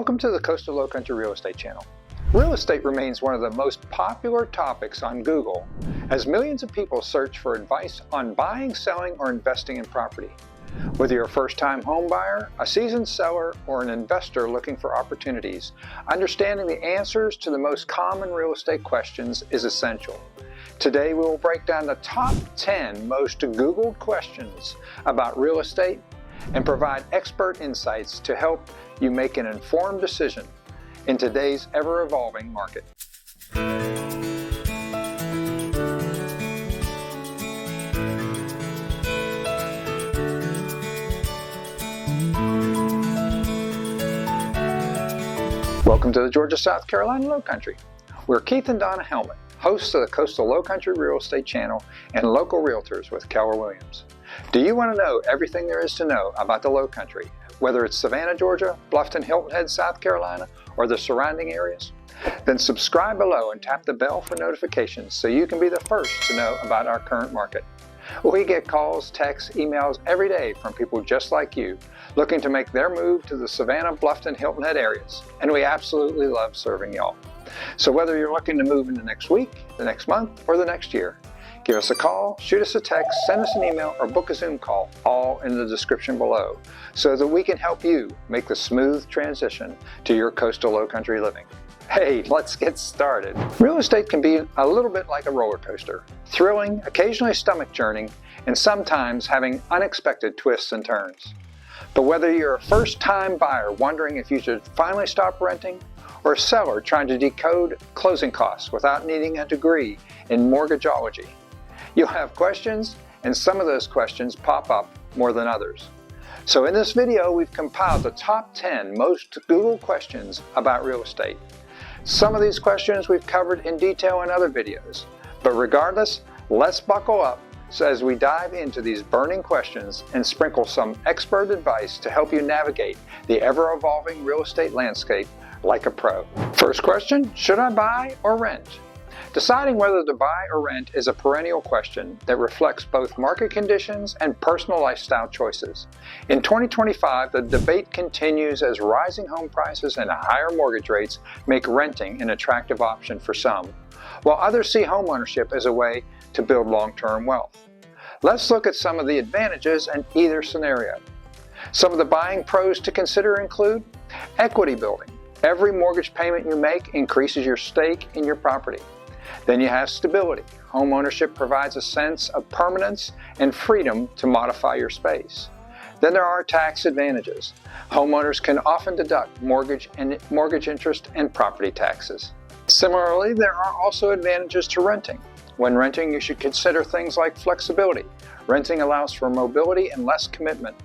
Welcome to the Coastal Lowcountry Real Estate channel. Real estate remains one of the most popular topics on Google as millions of people search for advice on buying, selling, or investing in property. Whether you're a first-time home buyer, a seasoned seller, or an investor looking for opportunities, understanding the answers to the most common real estate questions is essential. Today we will break down the top 10 most Googled questions about real estate and provide expert insights to help you make an informed decision in today's ever-evolving market. Welcome to the Georgia, South Carolina Lowcountry. We're Keith and Donna Hellman, hosts of the Coastal Lowcountry Real Estate channel and local realtors with Keller Williams. Do you want to know everything there is to know about the Lowcountry, whether it's Savannah, Georgia, Bluffton, Hilton Head, South Carolina, or the surrounding areas? Then subscribe below and tap the bell for notifications so you can be the first to know about our current market. We get calls, texts, emails every day from people just like you looking to make their move to the Savannah, Bluffton, Hilton Head areas, and we absolutely love serving y'all. So whether you're looking to move in the next week, the next month, or the next year, give us a call, shoot us a text, send us an email, or book a Zoom call, all in the description below, so that we can help you make the smooth transition to your coastal lowcountry living. Hey, let's get started. Real estate can be a little bit like a roller coaster, thrilling, occasionally stomach churning, and sometimes having unexpected twists and turns. But whether you're a first-time buyer wondering if you should finally stop renting, or a seller trying to decode closing costs without needing a degree in mortgageology, you'll have questions, and some of those questions pop up more than others. So in this video, we've compiled the top 10 most Googled questions about real estate. Some of these questions we've covered in detail in other videos, but regardless, let's buckle up as we dive into these burning questions and sprinkle some expert advice to help you navigate the ever-evolving real estate landscape like a pro. First question, should I buy or rent? Deciding whether to buy or rent is a perennial question that reflects both market conditions and personal lifestyle choices. In 2025, the debate continues as rising home prices and higher mortgage rates make renting an attractive option for some, while others see homeownership as a way to build long-term wealth. Let's look at some of the advantages in either scenario. Some of the buying pros to consider include equity building. Every mortgage payment you make increases your stake in your property. Then you have stability. Homeownership provides a sense of permanence and freedom to modify your space. Then there are tax advantages. Homeowners can often deduct mortgage interest and property taxes. Similarly, there are also advantages to renting. When renting, you should consider things like flexibility. Renting allows for mobility and less commitment.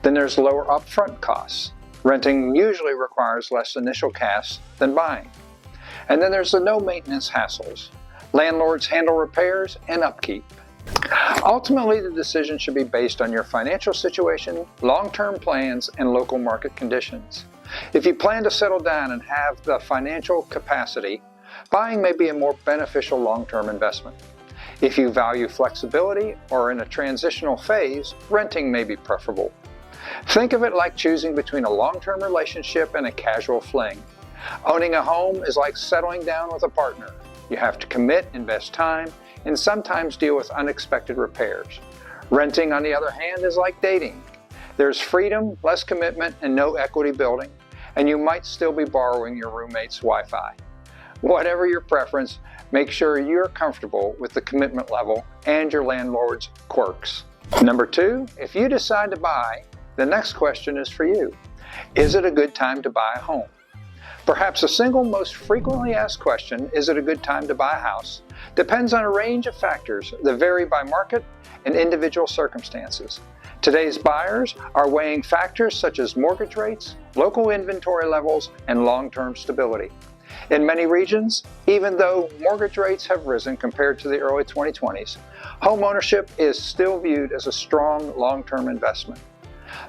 Then there's lower upfront costs. Renting usually requires less initial cash than buying. And then there's the no maintenance hassles. Landlords handle repairs and upkeep. Ultimately, the decision should be based on your financial situation, long-term plans, and local market conditions. If you plan to settle down and have the financial capacity, buying may be a more beneficial long-term investment. If you value flexibility or in a transitional phase, renting may be preferable. Think of it like choosing between a long-term relationship and a casual fling. Owning a home is like settling down with a partner. You have to commit, invest time, and sometimes deal with unexpected repairs. Renting, on the other hand, is like dating. There's freedom, less commitment, and no equity building, and you might still be borrowing your roommate's Wi-Fi. Whatever your preference, make sure you're comfortable with the commitment level and your landlord's quirks. Number 2, if you decide to buy, the next question is for you. Is it a good time to buy a home? Perhaps the single most frequently asked question, is it a good time to buy a house, depends on a range of factors that vary by market and individual circumstances. Today's buyers are weighing factors such as mortgage rates, local inventory levels, and long-term stability. In many regions, even though mortgage rates have risen compared to the early 2020s, homeownership is still viewed as a strong long-term investment.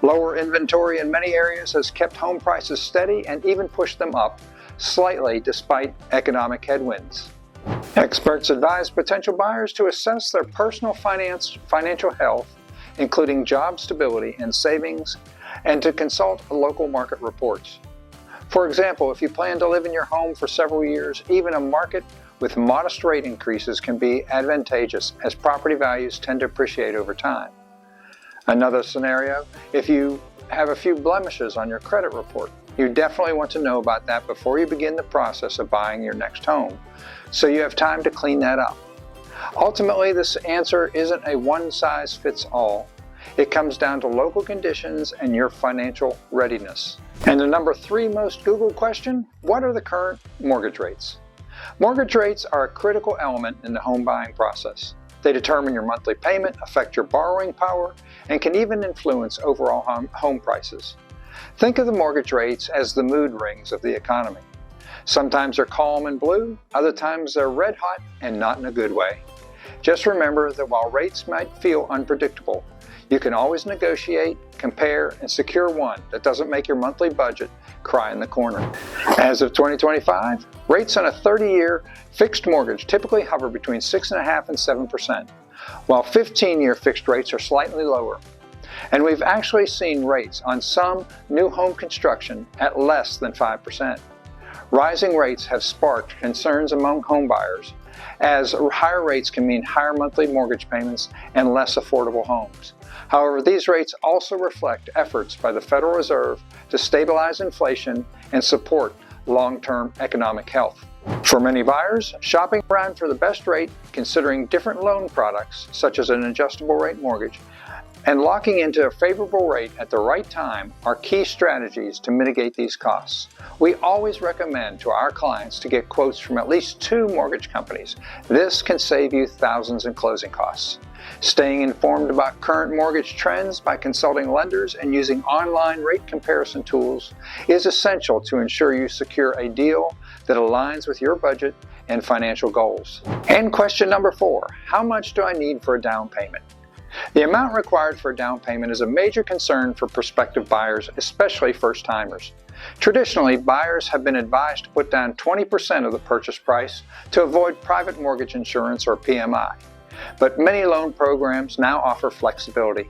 Lower inventory in many areas has kept home prices steady and even pushed them up slightly despite economic headwinds. Experts advise potential buyers to assess their personal financial health, including job stability and savings, and to consult local market reports. For example, if you plan to live in your home for several years, even a market with modest rate increases can be advantageous as property values tend to appreciate over time. Another scenario, if you have a few blemishes on your credit report, you definitely want to know about that before you begin the process of buying your next home, so you have time to clean that up. Ultimately, this answer isn't a one-size-fits-all. It comes down to local conditions and your financial readiness. And the number 3 most Googled question, what are the current mortgage rates? Mortgage rates are a critical element in the home buying process. They determine your monthly payment, affect your borrowing power, and can even influence overall home prices. Think of the mortgage rates as the mood rings of the economy. Sometimes they're calm and blue, other times they're red hot and not in a good way. Just remember that while rates might feel unpredictable, you can always negotiate, compare, and secure one that doesn't make your monthly budget cry in the corner. As of 2025, rates on a 30-year fixed mortgage typically hover between 6.5% and 7%, while 15-year fixed rates are slightly lower. And we've actually seen rates on some new home construction at less than 5%. Rising rates have sparked concerns among home buyers, as higher rates can mean higher monthly mortgage payments and less affordable homes. However, these rates also reflect efforts by the Federal Reserve to stabilize inflation and support long-term economic health. For many buyers, shopping around for the best rate, considering different loan products such as an adjustable rate mortgage, and locking into a favorable rate at the right time are key strategies to mitigate these costs. We always recommend to our clients to get quotes from at least 2 mortgage companies. This can save you thousands in closing costs. Staying informed about current mortgage trends by consulting lenders and using online rate comparison tools is essential to ensure you secure a deal that aligns with your budget and financial goals. And question number 4, how much do I need for a down payment? The amount required for a down payment is a major concern for prospective buyers, especially first-timers. Traditionally, buyers have been advised to put down 20% of the purchase price to avoid private mortgage insurance or PMI. But many loan programs now offer flexibility.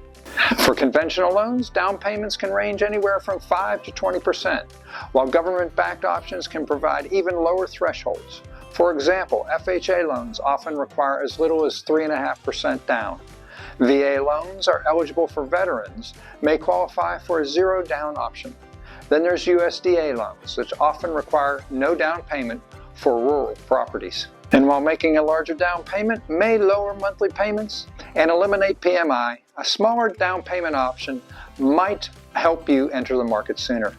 For conventional loans, down payments can range anywhere from 5 to 20%, while government-backed options can provide even lower thresholds. For example, FHA loans often require as little as 3.5% down. VA loans are eligible for veterans, may qualify for a zero down option. Then there's USDA loans, which often require no down payment for rural properties. And while making a larger down payment may lower monthly payments and eliminate PMI, a smaller down payment option might help you enter the market sooner.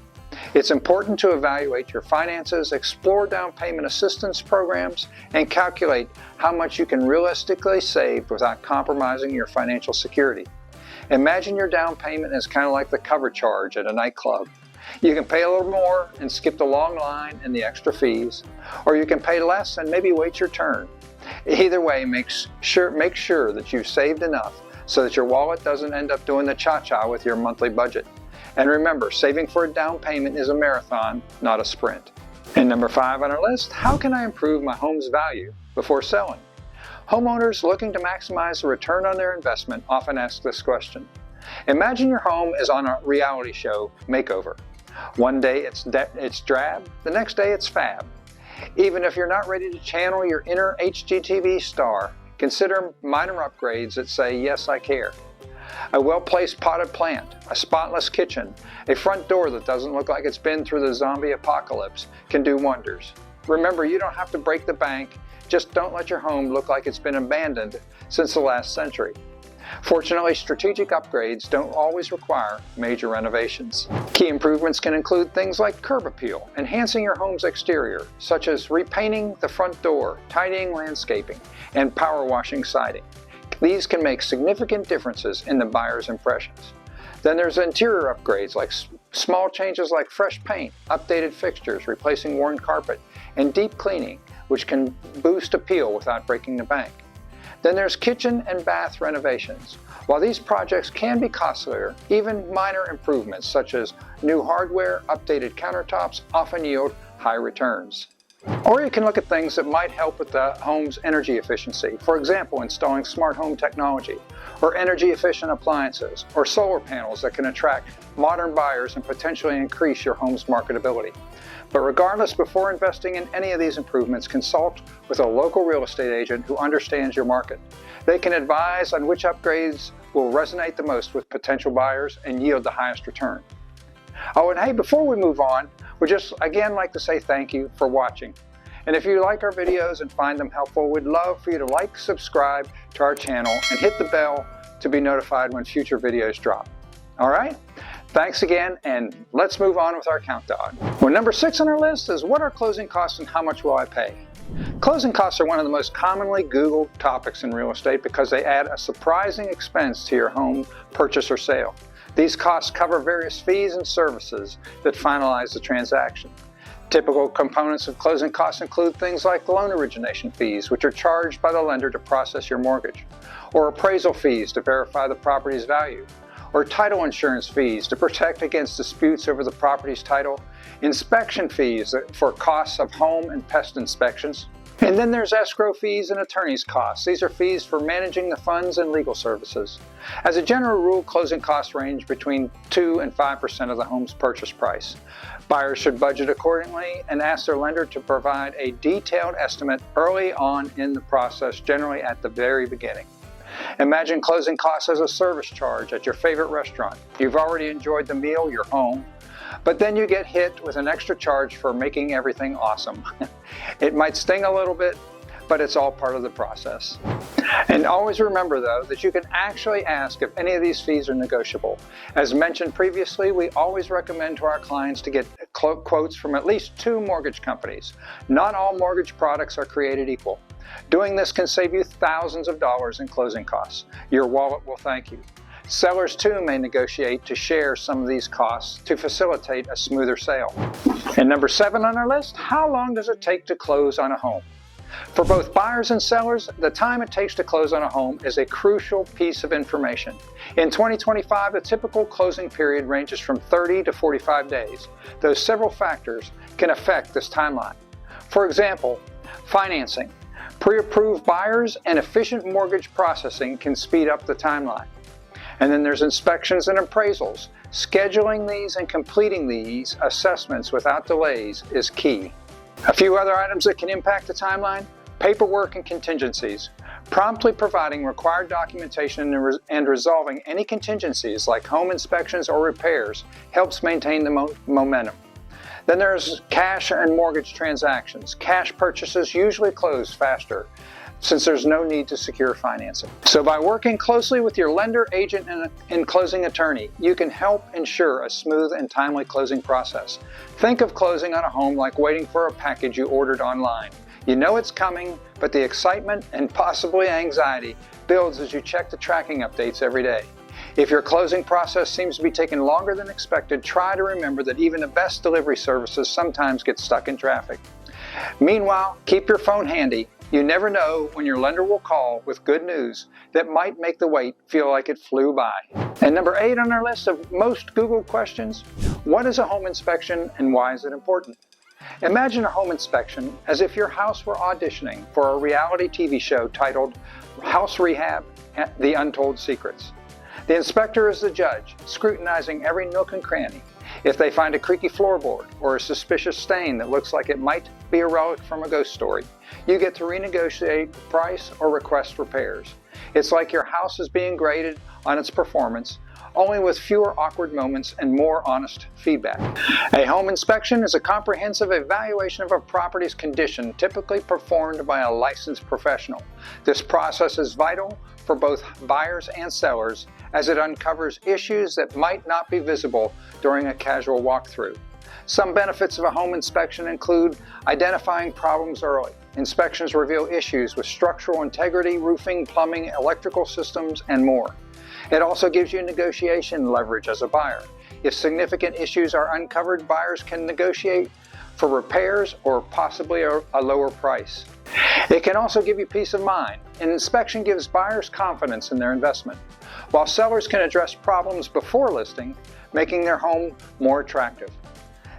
It's important to evaluate your finances, explore down payment assistance programs, and calculate how much you can realistically save without compromising your financial security. Imagine your down payment as kind of like the cover charge at a nightclub. You can pay a little more and skip the long line and the extra fees, or you can pay less and maybe wait your turn. Either way, make sure that you've saved enough so that your wallet doesn't end up doing the cha-cha with your monthly budget. And remember, saving for a down payment is a marathon, not a sprint. And number 5 on our list, how can I improve my home's value before selling? Homeowners looking to maximize the return on their investment often ask this question. Imagine your home is on a reality show makeover. One day it's drab, the next day it's fab. Even if you're not ready to channel your inner HGTV star, consider minor upgrades that say, yes, I care. A well-placed potted plant, a spotless kitchen, a front door that doesn't look like it's been through the zombie apocalypse can do wonders. Remember, you don't have to break the bank, just don't let your home look like it's been abandoned since the last century. Fortunately, strategic upgrades don't always require major renovations. Key improvements can include things like curb appeal, enhancing your home's exterior, such as repainting the front door, tidying landscaping, and power washing siding. These can make significant differences in the buyer's impressions. Then there's interior upgrades like small changes like fresh paint, updated fixtures, replacing worn carpet, and deep cleaning, which can boost appeal without breaking the bank. Then there's kitchen and bath renovations. While these projects can be costlier, even minor improvements such as new hardware, updated countertops often yield high returns. Or you can look at things that might help with the home's energy efficiency. For example, installing smart home technology, or energy efficient appliances, or solar panels that can attract modern buyers and potentially increase your home's marketability. But regardless, before investing in any of these improvements, consult with a local real estate agent who understands your market. They can advise on which upgrades will resonate the most with potential buyers and yield the highest return. Oh, and hey, before we move on, we'd just again like to say thank you for watching. And if you like our videos and find them helpful, we'd love for you to like, subscribe to our channel, and hit the bell to be notified when future videos drop. All right? Thanks again, and let's move on with our countdown. Well, number 6 on our list is what are closing costs and how much will I pay? Closing costs are one of the most commonly Googled topics in real estate because they add a surprising expense to your home purchase or sale. These costs cover various fees and services that finalize the transaction. Typical components of closing costs include things like loan origination fees, which are charged by the lender to process your mortgage, or appraisal fees to verify the property's value, or title insurance fees to protect against disputes over the property's title, inspection fees for costs of home and pest inspections. And then there's escrow fees and attorney's costs. These are fees for managing the funds and legal services. As a general rule, closing costs range between 2 and 5% of the home's purchase price. Buyers should budget accordingly and ask their lender to provide a detailed estimate early on in the process, generally at the very beginning. Imagine closing costs as a service charge at your favorite restaurant. You've already enjoyed the meal, you're home, but then you get hit with an extra charge for making everything awesome. It might sting a little bit, but it's all part of the process. And always remember, though, that you can actually ask if any of these fees are negotiable. As mentioned previously, we always recommend to our clients to get quotes from at least 2 mortgage companies. Not all mortgage products are created equal. Doing this can save you thousands of dollars in closing costs. Your wallet will thank you. Sellers, too, may negotiate to share some of these costs to facilitate a smoother sale. And number 7 on our list, how long does it take to close on a home? For both buyers and sellers, the time it takes to close on a home is a crucial piece of information. In 2025, the typical closing period ranges from 30 to 45 days, though several factors can affect this timeline. For example, financing. Pre-approved buyers and efficient mortgage processing can speed up the timeline. And then there's inspections and appraisals. Scheduling these and completing these assessments without delays is key. A few other items that can impact the timeline: paperwork and contingencies. Promptly providing required documentation and resolving any contingencies like home inspections or repairs helps maintain the momentum. Then there's cash and mortgage transactions. Cash purchases usually close faster since there's no need to secure financing. So by working closely with your lender, agent, and closing attorney, you can help ensure a smooth and timely closing process. Think of closing on a home like waiting for a package you ordered online. You know it's coming, but the excitement and possibly anxiety builds as you check the tracking updates every day. If your closing process seems to be taking longer than expected, try to remember that even the best delivery services sometimes get stuck in traffic. Meanwhile, keep your phone handy. You never know when your lender will call with good news that might make the wait feel like it flew by. And number 8 on our list of most Googled questions, what is a home inspection and why is it important? Imagine a home inspection as if your house were auditioning for a reality TV show titled House Rehab: The Untold Secrets. The inspector is the judge, scrutinizing every nook and cranny. If they find a creaky floorboard or a suspicious stain that looks like it might be a relic from a ghost story, you get to renegotiate the price or request repairs. It's like your house is being graded on its performance, only with fewer awkward moments and more honest feedback. A home inspection is a comprehensive evaluation of a property's condition, typically performed by a licensed professional. This process is vital for both buyers and sellers as it uncovers issues that might not be visible during a casual walkthrough. Some benefits of a home inspection include identifying problems early. Inspections reveal issues with structural integrity, roofing, plumbing, electrical systems, and more. It also gives you negotiation leverage as a buyer. If significant issues are uncovered, buyers can negotiate for repairs or possibly a lower price. It can also give you peace of mind. An inspection gives buyers confidence in their investment, while sellers can address problems before listing, making their home more attractive.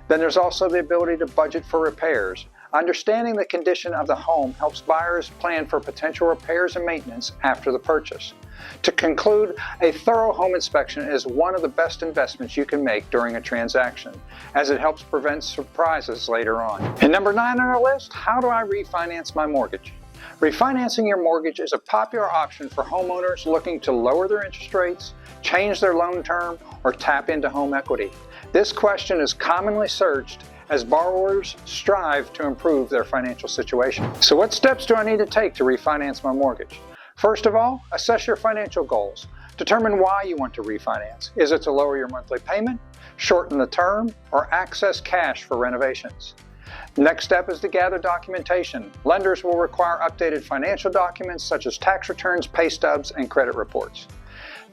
Then there's also the ability to budget for repairs. Understanding the condition of the home helps buyers plan for potential repairs and maintenance after the purchase. To conclude, a thorough home inspection is one of the best investments you can make during a transaction, as it helps prevent surprises later on. And number 9 on our list, how do I refinance my mortgage? Refinancing your mortgage is a popular option for homeowners looking to lower their interest rates, change their loan term, or tap into home equity. This question is commonly searched as borrowers strive to improve their financial situation. So what steps do I need to take to refinance my mortgage? First of all, assess your financial goals. Determine why you want to refinance. Is it to lower your monthly payment, shorten the term, or access cash for renovations? Next step is to gather documentation. Lenders will require updated financial documents such as tax returns, pay stubs, and credit reports.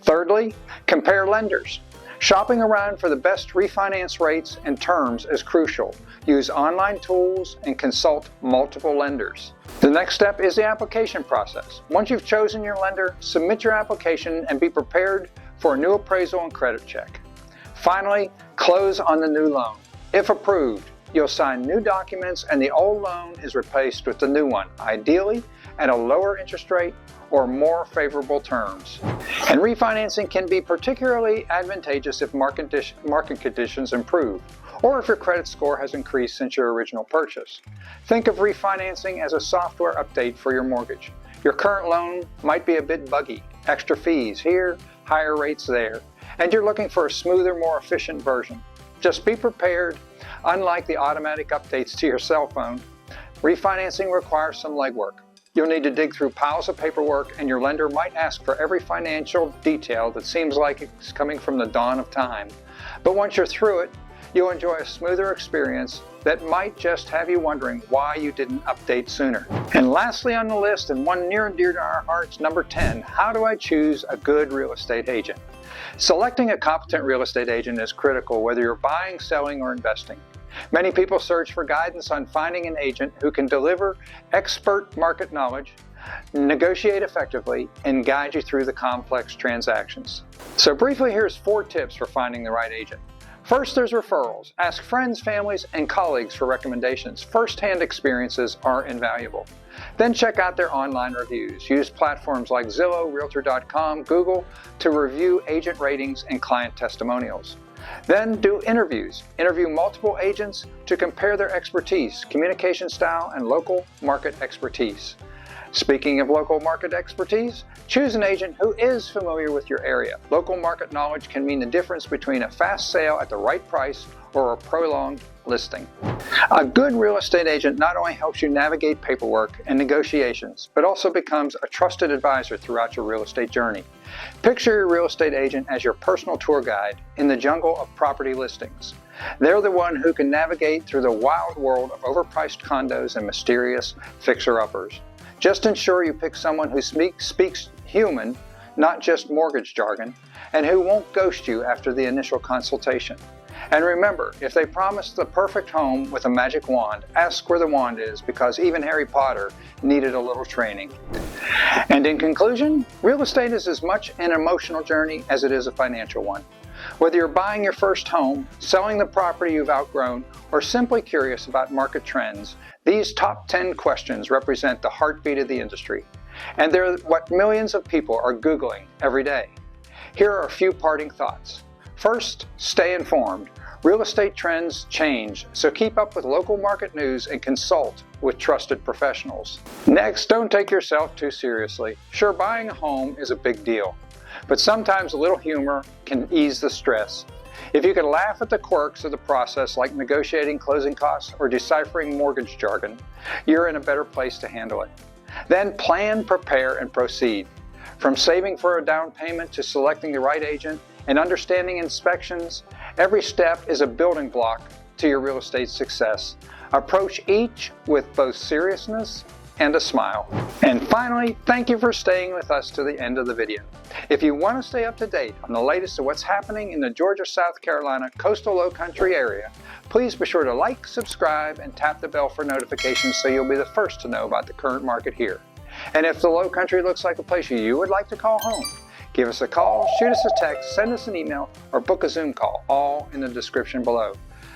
Thirdly, compare lenders. Shopping around for the best refinance rates and terms is crucial. Use online tools and consult multiple lenders. The next step is the application process. Once you've chosen your lender, submit your application and be prepared for a new appraisal and credit check. Finally, close on the new loan. If approved, you'll sign new documents and the old loan is replaced with the new one, ideally at a lower interest rate or more favorable terms. And refinancing can be particularly advantageous if market conditions improve, or if your credit score has increased since your original purchase. Think of refinancing as a software update for your mortgage. Your current loan might be a bit buggy, extra fees here, higher rates there, and you're looking for a smoother, more efficient version. Just be prepared. Unlike the automatic updates to your cell phone, refinancing requires some legwork. You'll need to dig through piles of paperwork, and your lender might ask for every financial detail that seems like it's coming from the dawn of time. But once you're through it, you'll enjoy a smoother experience that might just have you wondering why you didn't update sooner. And lastly on the list, and one near and dear to our hearts, number 10, how do I choose a good real estate agent? Selecting a competent real estate agent is critical whether you're buying, selling, or investing. Many people search for guidance on finding an agent who can deliver expert market knowledge, negotiate effectively, and guide you through the complex transactions. So briefly, here's 4 tips for finding the right agent. First, there's referrals. Ask friends, families, and colleagues for recommendations. First-hand experiences are invaluable. Then check out their online reviews. Use platforms like Zillow, Realtor.com, Google to review agent ratings and client testimonials. Then do interviews. Interview multiple agents to compare their expertise, communication style, and local market expertise. Speaking of local market expertise, choose an agent who is familiar with your area. Local market knowledge can mean the difference between a fast sale at the right price or a prolonged listing. A good real estate agent not only helps you navigate paperwork and negotiations, but also becomes a trusted advisor throughout your real estate journey. Picture your real estate agent as your personal tour guide in the jungle of property listings. They're the one who can navigate through the wild world of overpriced condos and mysterious fixer-uppers. Just ensure you pick someone who speaks human, not just mortgage jargon, and who won't ghost you after the initial consultation. And remember, if they promise the perfect home with a magic wand, ask where the wand is, because even Harry Potter needed a little training. And in conclusion, real estate is as much an emotional journey as it is a financial one. Whether you're buying your first home, selling the property you've outgrown, or simply curious about market trends, these top 10 questions represent the heartbeat of the industry. And they're what millions of people are Googling every day. Here are a few parting thoughts. First, stay informed. Real estate trends change, so keep up with local market news and consult with trusted professionals. Next, don't take yourself too seriously. Sure, buying a home is a big deal, but sometimes a little humor can ease the stress. If you can laugh at the quirks of the process, like negotiating closing costs or deciphering mortgage jargon, you're in a better place to handle it. Then plan, prepare, and proceed. From saving for a down payment to selecting the right agent and understanding inspections, every step is a building block to your real estate success. Approach each with both seriousness and a smile. And finally, thank you for staying with us to the end of the video. If you want to stay up to date on the latest of what's happening in the Georgia, South Carolina coastal Lowcountry area, please be sure to like, subscribe, and tap the bell for notifications so you'll be the first to know about the current market here. And if the Lowcountry looks like a place you would like to call home, Give us a call, shoot us a text, send us an email, or book a Zoom call, all in the description below.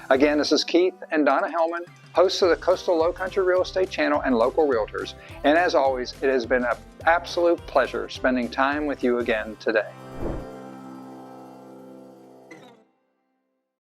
Again, this is Keith and Donna Hellman, hosts of the Coastal Lowcountry Real Estate Channel and Local Realtors. And as always, it has been an absolute pleasure spending time with you again today.